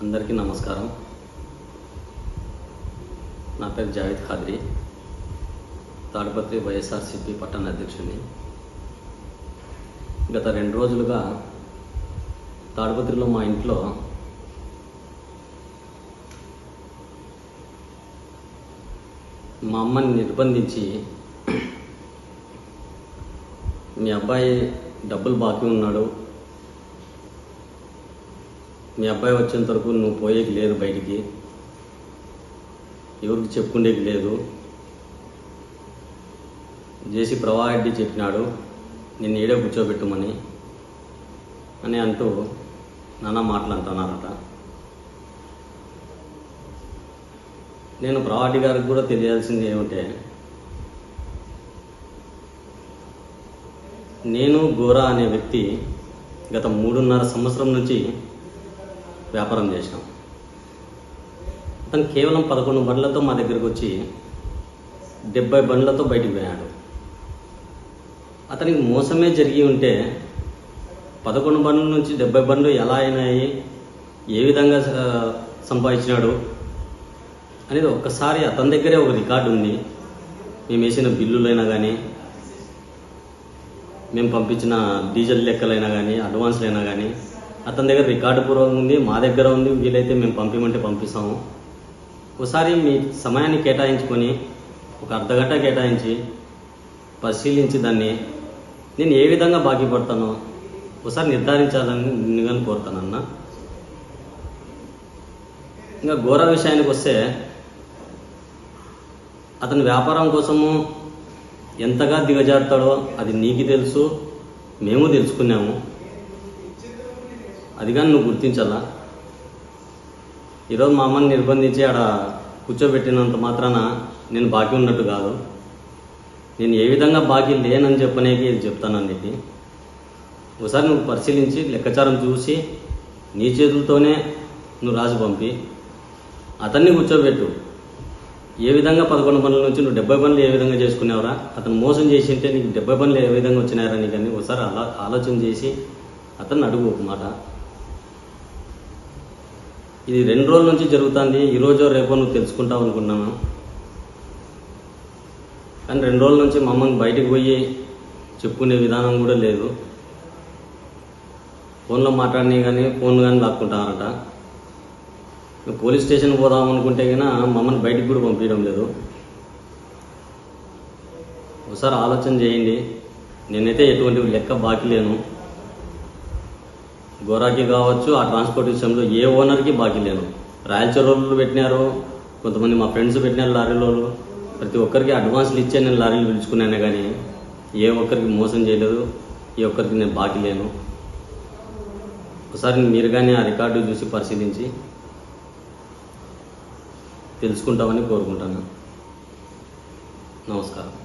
అందరికీ నమస్కారం. నా పేరు జావేద్ ఖాద్రి, తాడిపత్రి వైఎస్ఆర్సీపీ పట్టణ అధ్యక్షుడిని. గత 2 రోజులుగా తాడిపత్రిలో మా ఇంట్లో మా అమ్మని నిర్బంధించి మీ అబ్బాయి డబ్బులు బాకీ ఉన్నాడు, మీ అబ్బాయి వచ్చేంత వరకు నువ్వు పోయేకి లేదు, బయటికి ఎవరికి చెప్పుకునేకి లేదు, జేసీ ప్రవాహరెడ్డి చెప్పినాడు నిన్ను ఈడే కూర్చోబెట్టుమని అని అంటూ నానా మాటలు అంటున్నారట. నేను ప్రవాహరెడ్డి గారికి కూడా తెలియాల్సింది ఏమంటే, నేను గోరా అనే వ్యక్తి గత 3.5 సంవత్సరం నుంచి వ్యాపారం చేసినాం. అతను కేవలం 11 బండ్లతో మా దగ్గరకు వచ్చి 70 బండ్లతో బయటికి పోయాడు. అతనికి మోసమే జరిగి ఉంటే 11 బండ్ల నుంచి 70 బండ్లు ఎలా అయినాయి, ఏ విధంగా సంపాదించినాడు అనేది ఒక్కసారి అతని దగ్గరే ఒక రికార్డు ఉంది. మేము వేసిన బిల్లులైనా కానీ, మేము పంపించిన డీజిల్ లెక్కలైనా కానీ, అడ్వాన్స్లైనా కానీ అతని దగ్గర రికార్డు పూర్వకం ఉంది, మా దగ్గర ఉంది. వీలైతే మేము పంపిమంటే పంపిస్తాము. ఒకసారి మీ సమయాన్ని కేటాయించుకొని ఒక అర్ధగంట కేటాయించి పరిశీలించి దాన్ని నేను ఏ విధంగా బాకీ పడతానో ఒకసారి నిర్ధారించాలని నిన్ను కోరుతానన్న. ఇంకా గోరా విషయానికి వస్తే, అతని వ్యాపారం కోసము ఎంతగా దిగజారుతాడో అది నీకు తెలుసు, మేము తెలుసుకున్నాము. అది కానీ నువ్వు గుర్తించాలా. ఈరోజు మా అమ్మని నిర్బంధించి ఆడ కూర్చోబెట్టినంత మాత్రాన నేను బాకీ ఉన్నట్టు కాదు. నేను ఏ విధంగా బాకీ లేనని చెప్పనేకి చెప్తాను అన్నిటి. ఒకసారి నువ్వు పరిశీలించి లెక్కాచారం చూసి నీ చేతులతోనే నువ్వు రాసి పంపి అతన్ని కూర్చోబెట్టు. ఏ విధంగా 11 బండ్ల నుంచి నువ్వు 70 బండ్లు ఏ విధంగా చేసుకునేవరా, అతను మోసం చేసి ఉంటే నీకు 70 బండ్లు ఏ విధంగా వచ్చినాయరా నీకని ఒకసారి ఆలోచన చేసి అతన్ని అడుగు ఒక మాట. ఇది 2 రోజుల నుంచి జరుగుతుంది. ఈరోజో రేపో నువ్వు తెలుసుకుంటావు అనుకున్నాను, కానీ 2 రోజుల నుంచి మా అమ్మని బయటకు పోయి చెప్పుకునే విధానం కూడా లేదు. ఫోన్లో మాట్లాడినా కానీ ఫోన్ కానీ లాక్కుంటారట. పోలీస్ స్టేషన్ పోదాం అనుకుంటే కానీ మమ్మల్ని బయటికి కూడా పంపించడం లేదు. ఒకసారి ఆలోచన చేయండి. నేనైతే ఎటువంటి లెక్క బాకీ లేను. గోరాకి కావచ్చు, ఆ ట్రాన్స్పోర్ట్ విషయంలో ఏ ఓనర్కి బాకీ లేను. రాయలచరోళ్ళు పెట్టినారు, కొంతమంది మా ఫ్రెండ్స్ పెట్టినారు లారీలో. ప్రతి ఒక్కరికి అడ్వాన్స్లు ఇచ్చే నేను లారీలు పిలుచుకున్నాను, కానీ ఏ ఒక్కరికి మోసం చేయలేదు, ఏ ఒక్కరికి నేను బాకీ లేను. ఒకసారి మీరు కానీ ఆ రికార్డు చూసి పరిశీలించి తెలుసుకుంటామని కోరుకుంటాను. నమస్కారం.